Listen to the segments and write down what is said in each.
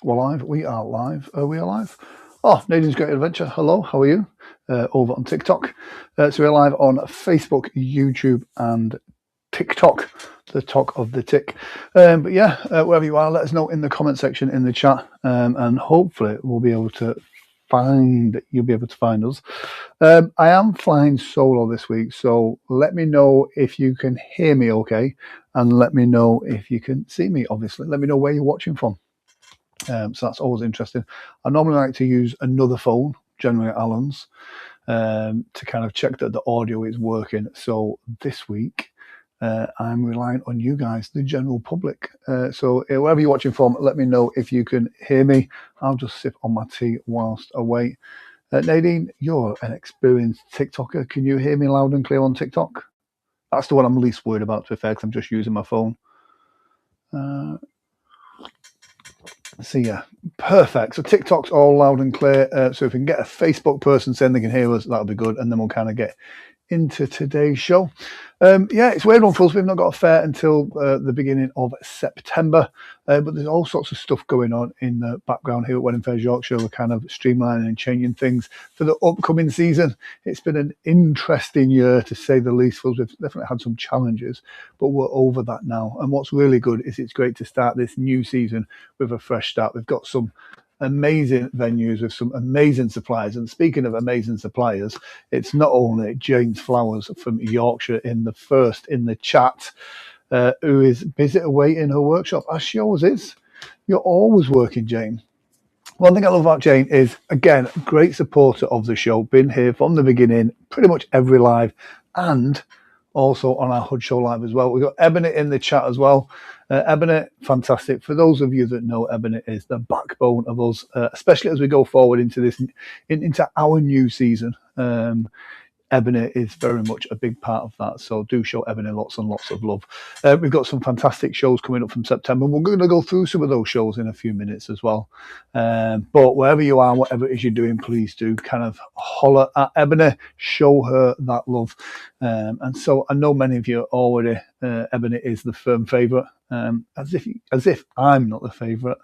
We're live. We are live. We are live. Oh, Nadine's Great Adventure. Hello, how are you? Over on TikTok. So we're live on Facebook, YouTube, and TikTok, the talk of the tick. But yeah, wherever you are, let us know in the comment section in the chat, and hopefully we'll be able to you'll be able to find us. I am flying solo this week, so let me know if you can hear me okay, and let me know if you can see me, obviously. Let me know where you're watching from. So that's always interesting. I normally like to use another phone, generally Alan's, to kind of check that the audio is working. So this week, I'm relying on you guys, the general public. So wherever you're watching from, let me know if you can hear me. I'll just sip on my tea whilst I wait. Nadine, you're an experienced TikToker. Can you hear me loud and clear on TikTok? That's the one I'm least worried about, to be fair, because I'm just using my phone. So yeah, perfect. So TikTok's all loud and clear. So if we can get a Facebook person saying they can hear us, that'll be good. And then we'll kind of get into today's show. Yeah, it's a weird one for us. We've not got a fair until the beginning of September, but there's all sorts of stuff going on in the background here at Wedding Fairs Yorkshire. We're kind of streamlining and changing things for the upcoming season. It's been an interesting year, to say the least, for us. We've definitely had some challenges, but we're over that now. And what's really good is it's great to start this new season with a fresh start. We've got some amazing venues with some amazing suppliers. And speaking of amazing suppliers, it's not only Jane's Flowers from Yorkshire in the chat, who is busy away in her workshop, as she always is. You're always working, Jane. One thing I love about Jane is, again, great supporter of the show, been here from the beginning, pretty much every live, and also on our Hood Show Live as well. We've got Ebony in the chat as well. Ebony, fantastic. For those of you that know, Ebony is the backbone of us, especially as we go forward into into our new season. Ebony is very much a big part of that, so do show Ebony lots and lots of love. We've got some fantastic shows coming up from September. We're going to go through some of those shows in a few minutes as well. But wherever you are, whatever it is you're doing, please do kind of holler at Ebony, show her that love. And so I know many of you already, Ebony is the firm favourite, as if I'm not the favourite,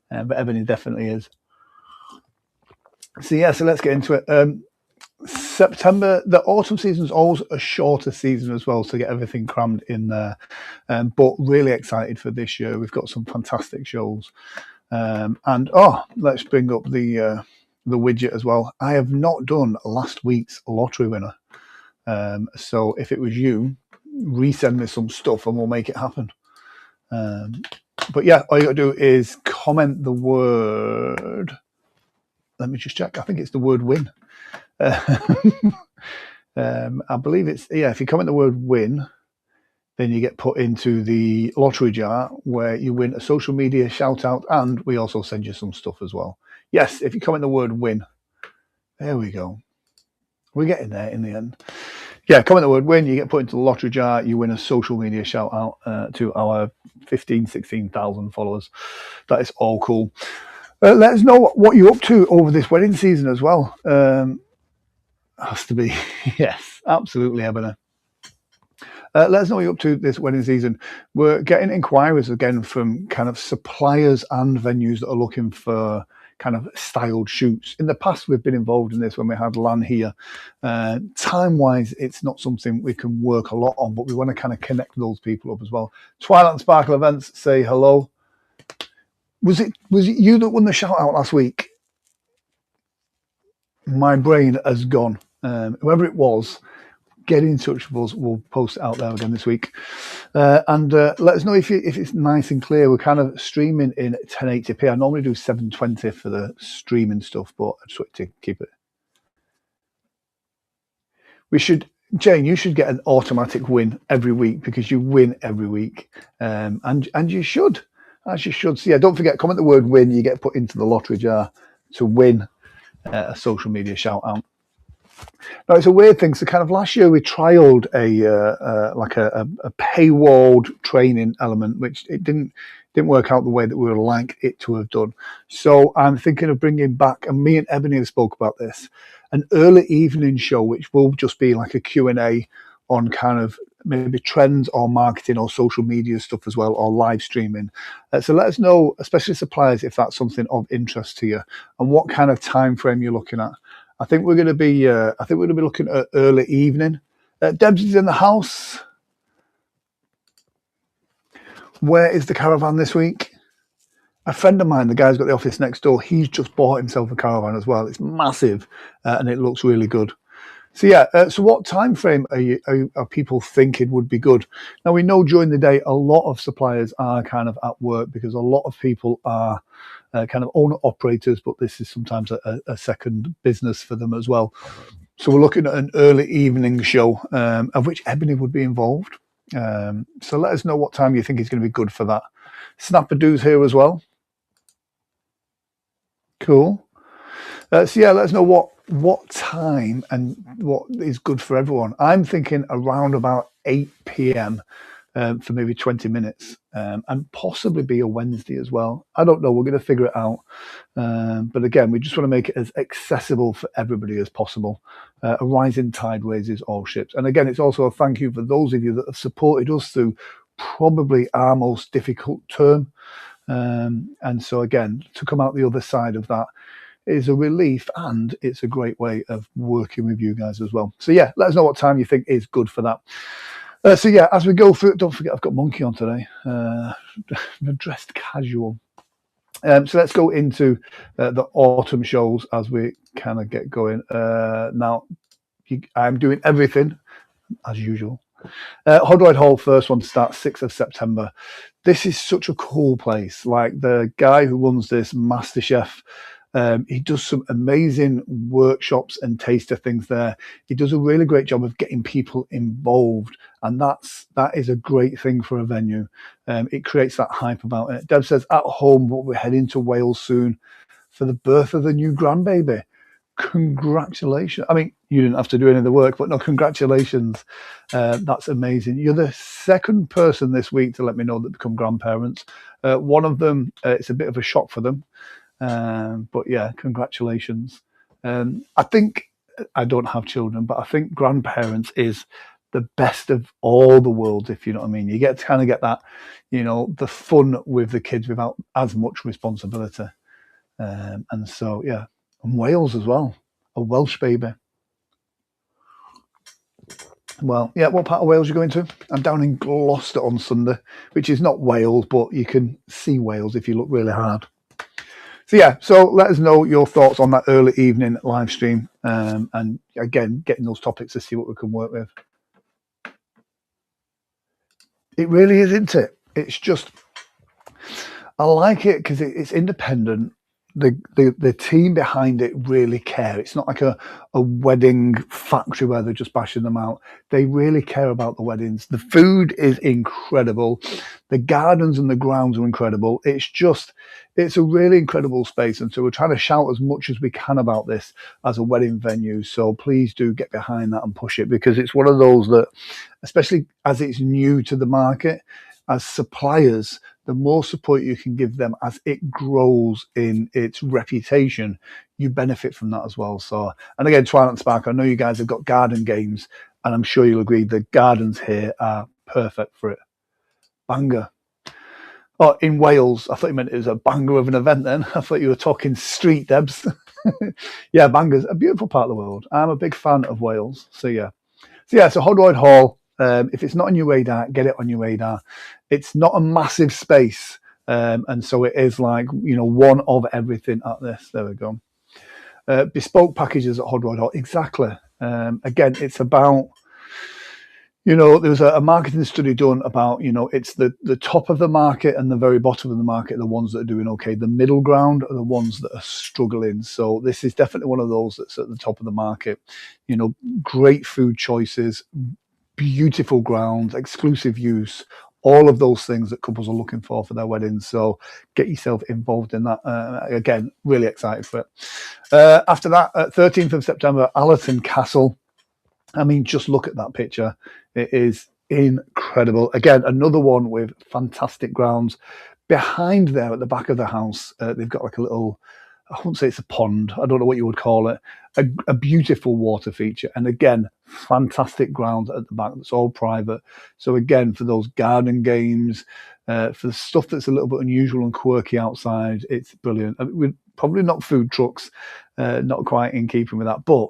but Ebony definitely is. So yeah, so let's get into it. September, the autumn season is always a shorter season as well, to get everything crammed in there. But really excited for this year. We've got some fantastic shows. And let's bring up the widget as well. I have not done last week's lottery winner. So if it was you, resend me some stuff and we'll make it happen. But yeah, all you got to do is comment the word. Let me just check. I think it's the word win. I believe it's, yeah, if you comment the word win, then you get put into the lottery jar where you win a social media shout out, and we also send you some stuff as well. Yes, if you comment the word win, there we go. We're getting there in the end. Yeah, comment the word win, you get put into the lottery jar, you win a social media shout out to our 16,000 followers. That is all cool. Let us know what you're up to over this wedding season as well. Has to be. Yes, absolutely, Ebony. Let us know what you're up to this wedding season. We're getting inquiries again from kind of suppliers and venues that are looking for kind of styled shoots. In the past, we've been involved in this when we had Lan here. Time-wise, it's not something we can work a lot on, but we want to kind of connect those people up as well. Twilight and Sparkle Events, say hello. Was it you that won the shout out last week? My brain has gone. Whoever it was, get in touch with us. We'll post it out there again this week. And let us know if it's nice and clear. We're kind of streaming in 1080p. I normally do 720 for the streaming stuff, but I just want to keep it. Jane, you should get an automatic win every week, because you win every week. And you should. As you should. So yeah, don't forget, comment the word win. You get put into the lottery jar to win a social media shout out. Now, it's a weird thing. So kind of last year we trialed a paywalled training element, which it didn't work out the way that we would like it to have done. So I'm thinking of bringing back, and me and Ebony have spoke about this, an early evening show, which will just be like a Q&A on kind of maybe trends or marketing or social media stuff as well, or live streaming. So let us know, especially suppliers, if that's something of interest to you and what kind of time frame you're looking at. I think we're going to be looking at early evening. Debs is in the house. Where is the caravan this week? A friend of mine, the guy's got the office next door, he's just bought himself a caravan as well. It's massive and it looks really good. So yeah, so what time frame are people thinking would be good? Now we know during the day a lot of suppliers are kind of at work because a lot of people are kind of owner operators, but this is sometimes a second business for them as well. So we're looking at an early evening show of which Ebony would be involved. So let us know what time you think is going to be good for that. Snappadoo's here as well. Cool. So yeah, let us know what time and what is good for everyone. I'm thinking around about 8 p.m. For maybe 20 minutes and possibly be a Wednesday as well. I don't know. We're going to figure it out. But again, we just want to make it as accessible for everybody as possible. A rising tide raises all ships. And again, it's also a thank you for those of you that have supported us through probably our most difficult term. And so again, to come out the other side of that is a relief, and it's a great way of working with you guys as well. So yeah, let us know what time you think is good for that. So yeah, as we go through it, don't forget I've got Monkey on today. I'm dressed casual. So let's go into the autumn shows as we kind of get going. Now, I'm doing everything as usual. Hodroyd Hall, first one to start, 6th of September. This is such a cool place. Like the guy who runs this, MasterChef, he does some amazing workshops and taster things there. He does a really great job of getting people involved, and that is a great thing for a venue. It creates that hype about it. Deb says, at home, but we're heading to Wales soon for the birth of the new grandbaby. Congratulations. I mean, you didn't have to do any of the work, but no, congratulations. That's amazing. You're the second person this week to let me know that become grandparents. One of them, it's a bit of a shock for them. But yeah, congratulations. I think, I don't have children, but I think grandparents is the best of all the worlds, if you know what I mean. You get to kind of get that, the fun with the kids without as much responsibility. And so, yeah, and Wales as well, a Welsh baby. Well, yeah, what part of Wales are you going to? I'm down in Gloucester on Sunday, which is not Wales, but you can see Wales if you look really hard. So yeah, so let us know your thoughts on that early evening live stream, and again, getting those topics to see what we can work with. It really is, isn't it? It's just, I like it because it's independent. The team behind it really care. It's not like a wedding factory where they're just bashing them out. They really care about the weddings. The food is incredible. The gardens and the grounds are incredible. It's a really incredible space. And so we're trying to shout as much as we can about this as a wedding venue. So please do get behind that and push it, because it's one of those that, especially as it's new to the market, as suppliers, the more support you can give them as it grows in its reputation, you benefit from that as well. So, and again, Twilight and Spark, I know you guys have got garden games, and I'm sure you'll agree the gardens here are perfect for it. Bangor. Oh, in Wales, I thought you meant it was a banger of an event then. I thought you were talking street, Debs. Yeah, Bangor's a beautiful part of the world. I'm a big fan of Wales. So yeah, so Hodroyd Hall, if it's not on your radar, get it on your radar. It's not a massive space, and so it is like, one of everything at this. There we go. Bespoke packages at Hodroyd Hall, exactly. Again, it's about, there was a marketing study done about, it's the top of the market and the very bottom of the market are the ones that are doing okay. The middle ground are the ones that are struggling. So this is definitely one of those that's at the top of the market. Great food choices, beautiful grounds, exclusive use, all of those things that couples are looking for their weddings. So get yourself involved in that. Again, really excited for it. After that, 13th of September, Allerton Castle. I mean, just look at that picture. It is incredible. Again, another one with fantastic grounds. Behind there at the back of the house, they've got like a little I wouldn't say it's a pond. I don't know what you would call it. A beautiful water feature. And again, fantastic grounds at the back. That's all private. So again, for those garden games, for the stuff that's a little bit unusual and quirky outside, it's brilliant. I mean, we're probably not food trucks, not quite in keeping with that, but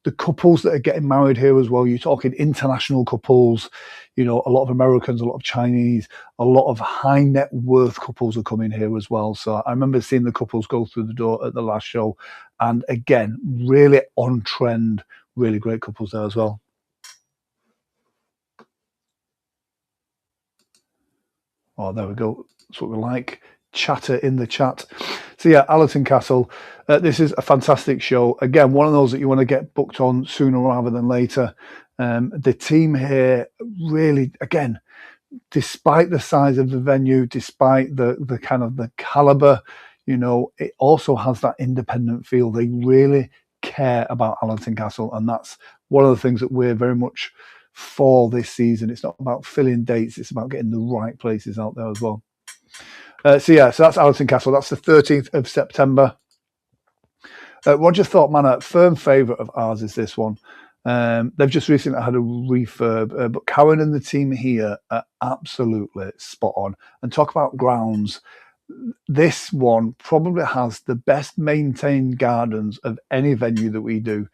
the couples that are getting married here as well. You're talking international couples, you know, a lot of Americans, a lot of Chinese, a lot of high net worth couples are coming here as well. So I remember seeing the couples go through the door at the last show, and again, really on trend, really great couples there as well. Oh, there we go. That's what we like. Chatter in the chat. So yeah, Allerton Castle. This is a fantastic show. Again, one of those that you want to get booked on sooner rather than later. The team here really, again, despite the size of the venue, despite the kind of the caliber, you know, it also has that independent feel. They really care about Allerton Castle, and that's one of the things that we're very much for this season. It's not about filling dates; it's about getting the right places out there as well. So that's Allerton Castle. That's the 13th of September. Roger Thorpe Manor, firm favourite of ours is this one. They've just recently had a refurb, but Karen and the team here are absolutely spot on. And talk about grounds. This one probably has the best maintained gardens of any venue that we do.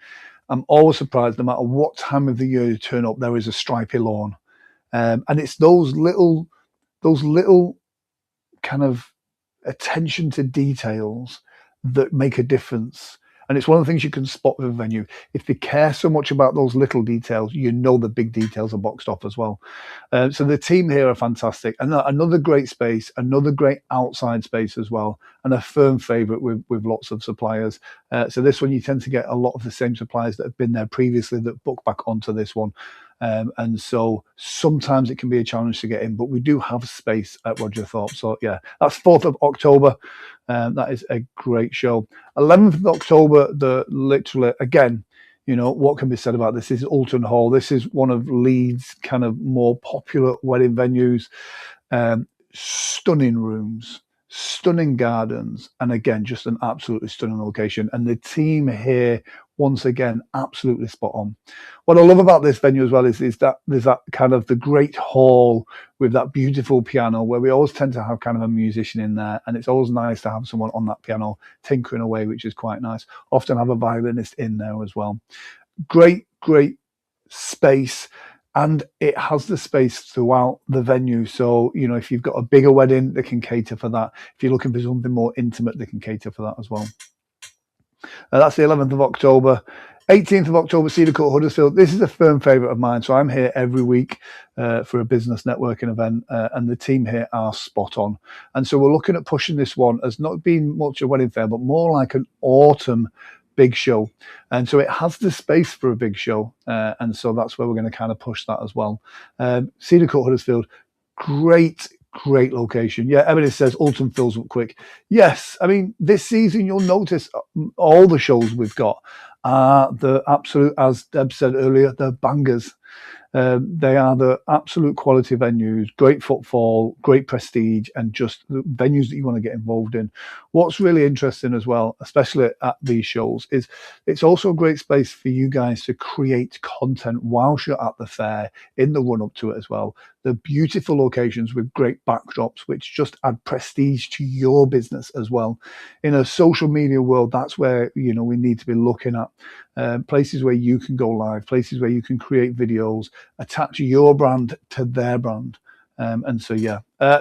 I'm always surprised, no matter what time of the year you turn up, there is a stripy lawn. And it's those little kind of attention to details that make a difference. And it's one of the things you can spot with a venue. If they care so much about those little details, you know the big details are boxed off as well. So the team here are fantastic. And another great space, another great outside space as well, and a firm favourite with lots of suppliers. So this one, you tend to get a lot of the same suppliers that have been there previously that book back onto this one. And so sometimes it can be a challenge to get in, but we do have space at Roger Thorpe. So yeah, that's 4th of October. That is a great show. 11th of October, literally, again, you know, what can be said about this is Alton Hall. This is one of Leeds' kind of more popular wedding venues. Stunning rooms, stunning gardens, and again, just an absolutely stunning location. And the team here, once again, absolutely spot on. What I love about this venue as well is that there's that kind of the great hall with that beautiful piano where we always tend to have kind of a musician in there, and it's always nice to have someone on that piano tinkering away, which is quite nice. Often have a violinist in there as well. Great space. And it has the space throughout the venue. So, you know, if you've got a bigger wedding, they can cater for that. If you're looking for something more intimate, they can cater for that as well. That's the 11th of October. 18th of October, Cedar Court, Huddersfield. This is a firm favourite of mine. So I'm here every week for a business networking event, and the team here are spot on. And so we're looking at pushing this one as not being much a wedding fair, but more like an autumn big show. And so it has the space for a big show. And so that's where we're going to kind of push that as well. Cedar Court, Huddersfield, great location. Yeah, everybody says Alton fills up quick. Yes, I mean, this season you'll notice all the shows we've got are the absolute, as Deb said earlier, they're bangers. They are the absolute quality venues, great footfall, great prestige, and just the venues that you want to get involved in. What's really interesting as well, especially at these shows, is it's also a great space for you guys to create content whilst you're at the fair, in the run up to it as well. The beautiful locations with great backdrops, which just add prestige to your business as well. In a social media world, that's where, you know, we need to be looking at places where you can go live, places where you can create videos, attach your brand to their brand. And so, yeah,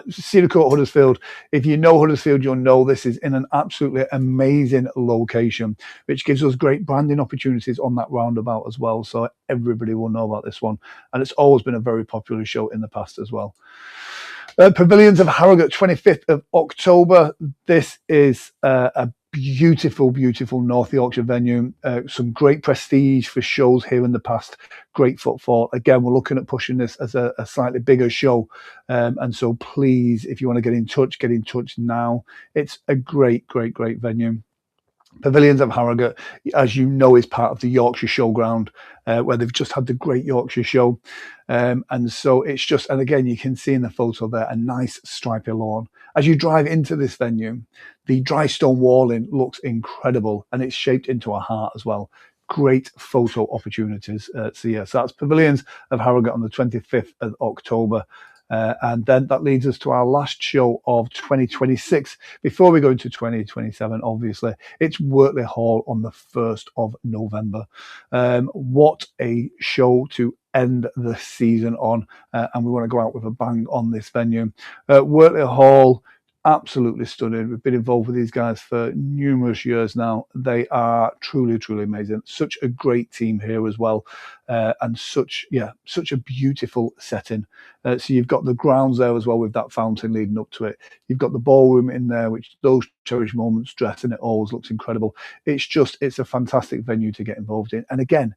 Cedar Court, Huddersfield. If you know Huddersfield, you'll know this is in an absolutely amazing location, which gives us great branding opportunities on that roundabout as well. So everybody will know about this one. And it's always been a very popular show in the past as well. Pavilions of Harrogate, 25th of October. This is a beautiful North Yorkshire venue. Some great prestige for shows here in the past. Great footfall. Again, we're looking at pushing this as a slightly bigger show. And so please, if you want to get in touch now. It's a great venue. Pavilions of Harrogate, as you know, is part of the Yorkshire Showground, where they've just had the Great Yorkshire Show. And so it's just, and again, you can see in the photo there, a nice stripy lawn. As you drive into this venue, the dry stone walling looks incredible, and it's shaped into a heart as well. Great photo opportunities. So that's Pavilions of Harrogate on the 25th of October. And then that leads us to our last show of 2026. Before we go into 2027, obviously, it's Wortley Hall on the 1st of November. What a show to end the season on. And we want to go out with a bang on this venue. Wortley Hall, absolutely stunning. We've been involved with these guys for numerous years now. They are truly, truly amazing. Such a great team here as well, and such a beautiful setting. So you've got the grounds there as well with that fountain leading up to it. You've got the ballroom in there, which those cherished moments dress, and it always looks incredible. It's a fantastic venue to get involved in. And again,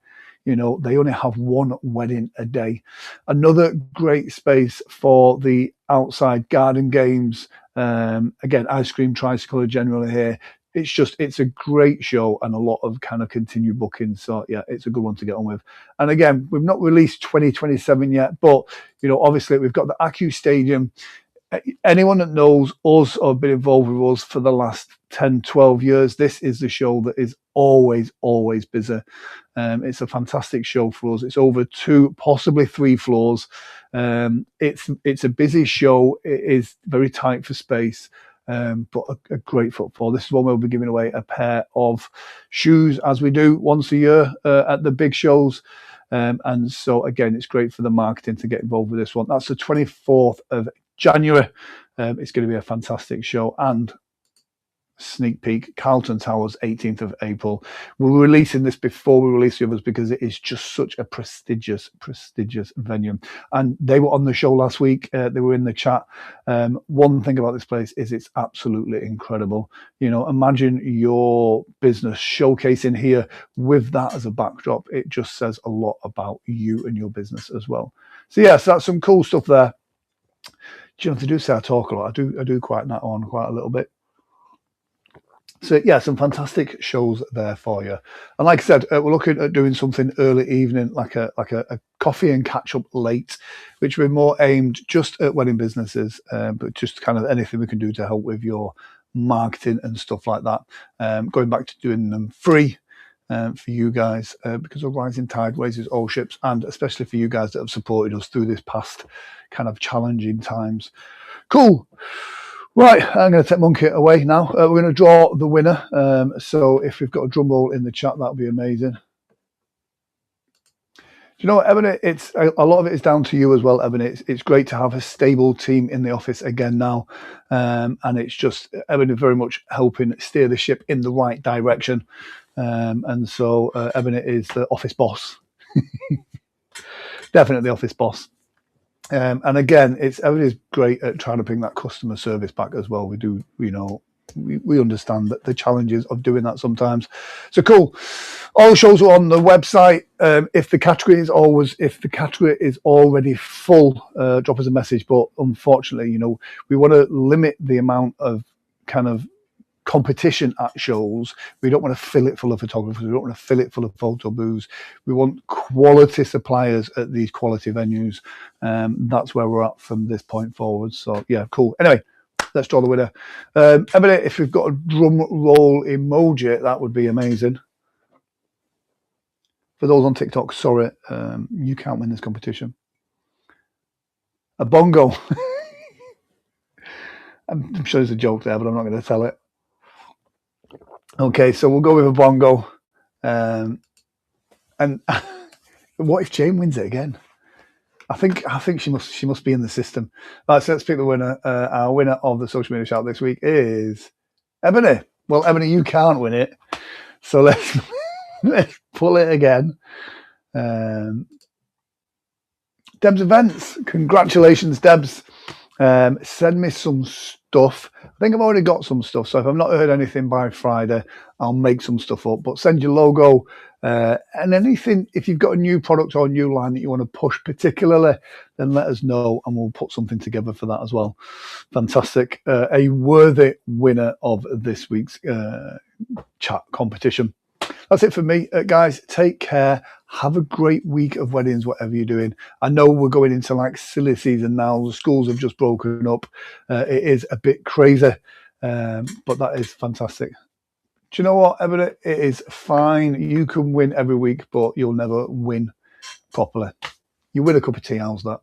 you know, they only have one wedding a day. Another great space for the outside garden games. Again, ice cream tricycle generally here. It's a great show and a lot of kind of continued bookings. So yeah, it's a good one to get on with. And again, we've not released 2027 yet, but you know, obviously we've got the Acu Stadium. Anyone that knows us or been involved with us for the last 10, 12 years, this is the show that is always, always busy. It's a fantastic show for us. It's over 2, possibly 3 floors. It's a busy show. It is very tight for space, but a great footfall. This is one we'll be giving away a pair of shoes, as we do once a year at the big shows. And so, again, it's great for the marketing to get involved with this one. That's the 24th of January. It's going to be a fantastic show. And sneak peek, Carlton Towers, 18th of April. We're releasing this before we release the others because it is just such a prestigious venue. And they were on the show last week. They were in the chat. One thing about this place is it's absolutely incredible. You know, imagine your business showcasing here with that as a backdrop. It just says a lot about you and your business as well. So yes, that's some cool stuff there. Do you know, to do say I talk a lot? I do quite that on quite a little bit. So yeah, some fantastic shows there for you. And like I said, we're looking at doing something early evening, like a coffee and catch up late, which we're more aimed just at wedding businesses, but just kind of anything we can do to help with your marketing and stuff like that. Going back to doing them free for you guys, because a rising tide raises all ships, and especially for you guys that have supported us through this past kind of challenging times. Cool. Right, I'm going to take Monkey away now. We're going to draw the winner. So if we've got a drum roll in the chat, that'll be amazing. Do you know what, Ebony? It's a lot of it is down to you as well, Ebony. It's great to have a stable team in the office again now, and it's just Ebony very much helping steer the ship in the right direction. And so Ebony is the office boss, definitely office boss. And again, everybody's great at trying to bring that customer service back as well. We do, you know, we understand that the challenges of doing that sometimes. So cool. All shows are on the website. If the category is already full, drop us a message. But unfortunately, you know, we want to limit the amount of kind of competition at shows. We don't want to fill it full of photographers. We don't want to fill it full of photo booths. We want quality suppliers at these quality venues. That's where we're at from this point forward. So yeah, cool. Anyway, let's draw the winner. Emily, if we've got a drum roll emoji, that would be amazing. For those on TikTok, sorry, you can't win this competition. A bongo. I'm sure there's a joke there, but I'm not going to tell it. Okay, so we'll go with a bongo. And what if Jane wins it again? I think she must be in the system. Right, so let's pick the winner. Our winner of the social media shout this week is Ebony. Well, Ebony, you can't win it, so let's pull it again. Debs Events, congratulations, Debs. Send me some stuff. I think I've already got some stuff, so if I've not heard anything by Friday, I'll make some stuff up. But send your logo and anything. If you've got a new product or a new line that you want to push particularly, then let us know and we'll put something together for that as well. Fantastic. A worthy winner of this week's chat competition. That's it for me, guys. Take care. Have a great week of weddings, whatever you're doing. I know we're going into like silly season now. The schools have just broken up. It is a bit crazy, but that is fantastic. Do you know what, Everett? It is fine. You can win every week, but you'll never win properly. You win a cup of tea, how's that?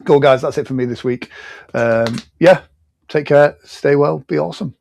Cool, guys. That's it for me this week. Yeah, take care. Stay well. Be awesome.